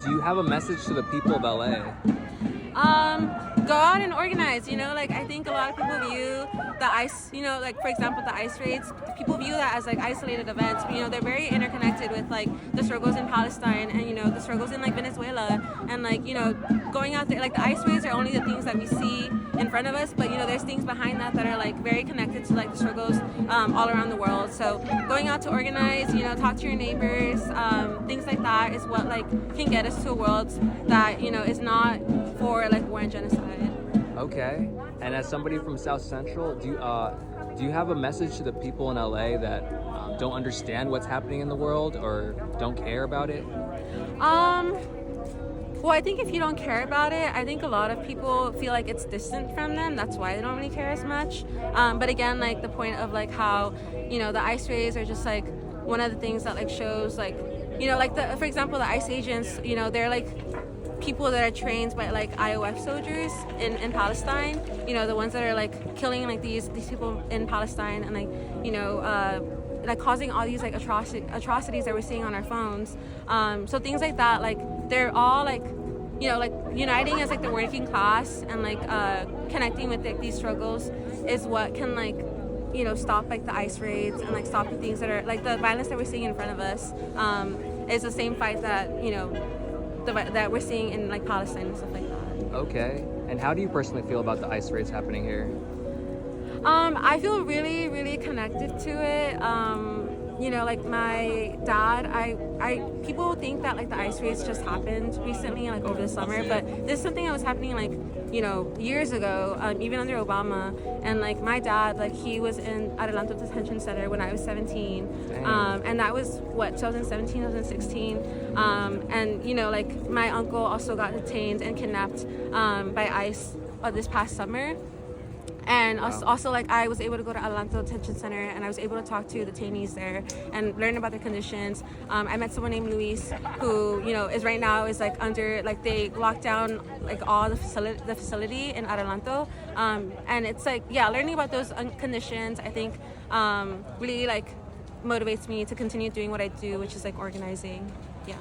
Do you have a message to the people of LA? Go out and organize, like I think a lot of people view the ICE, like for example the ICE raids, people view that as like isolated events, but they're very interconnected with like the struggles in Palestine and the struggles in like Venezuela, and like going out there, like the ICE raids are only the things that we see in front of us, but there's things behind that are like very connected to like the struggles all around the world. So going out to organize, talk to your neighbors, things like that is what like can get us to a world that is not for like war and genocide. Okay. And as somebody from South Central, do you have a message to the people in LA that don't understand what's happening in the world or don't care about it? Well, I think if you don't care about it, I think a lot of people feel like it's distant from them. That's why they don't really care as much. But again, like the point of like how, the ICE raids are just like one of the things that like shows like, like for example, the ICE agents, they're like people that are trained by like IOF soldiers in Palestine, the ones that are like killing like these people in Palestine and like, like causing all these like atrocities that we're seeing on our phones. So things like that, like they're all like, like uniting as like the working class and like connecting with like these struggles is what can like, stop like the ICE raids and like stop the things that are like the violence that we're seeing in front of us is the same fight that, that we're seeing in like Palestine and stuff like that. Okay. And how do you personally feel about the ICE raids happening here? I feel really, really connected to it. Like my dad, people think that like the ICE raids just happened recently, like over the summer, but this is something that was happening like, years ago, even under Obama. And like my dad, like he was in Adelanto Detention Center when I was 17. And that was what, 2017, 2016. And like my uncle also got detained and kidnapped by ICE this past summer. And also, like, I was able to go to Adelanto Detention Center and I was able to talk to detainees there and learn about their conditions. I met someone named Luis who, is right now is like under, like they locked down like all the facility in Adelanto. And it's like, yeah, learning about those conditions, I think really like motivates me to continue doing what I do, which is like organizing. Yeah.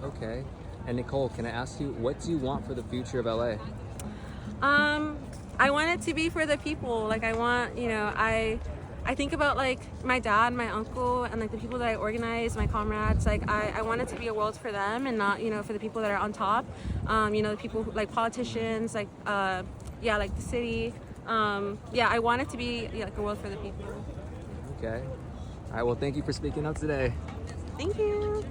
Okay. And Nicole, can I ask you, what do you want for the future of LA? I want it to be for the people. Like I want, I think about like my dad, my uncle, and like the people that I organize, my comrades. Like I want it to be a world for them and not, for the people that are on top. The people who, like politicians, like like the city. I want it to be like a world for the people. Okay. All right. Well, thank you for speaking up today. Thank you.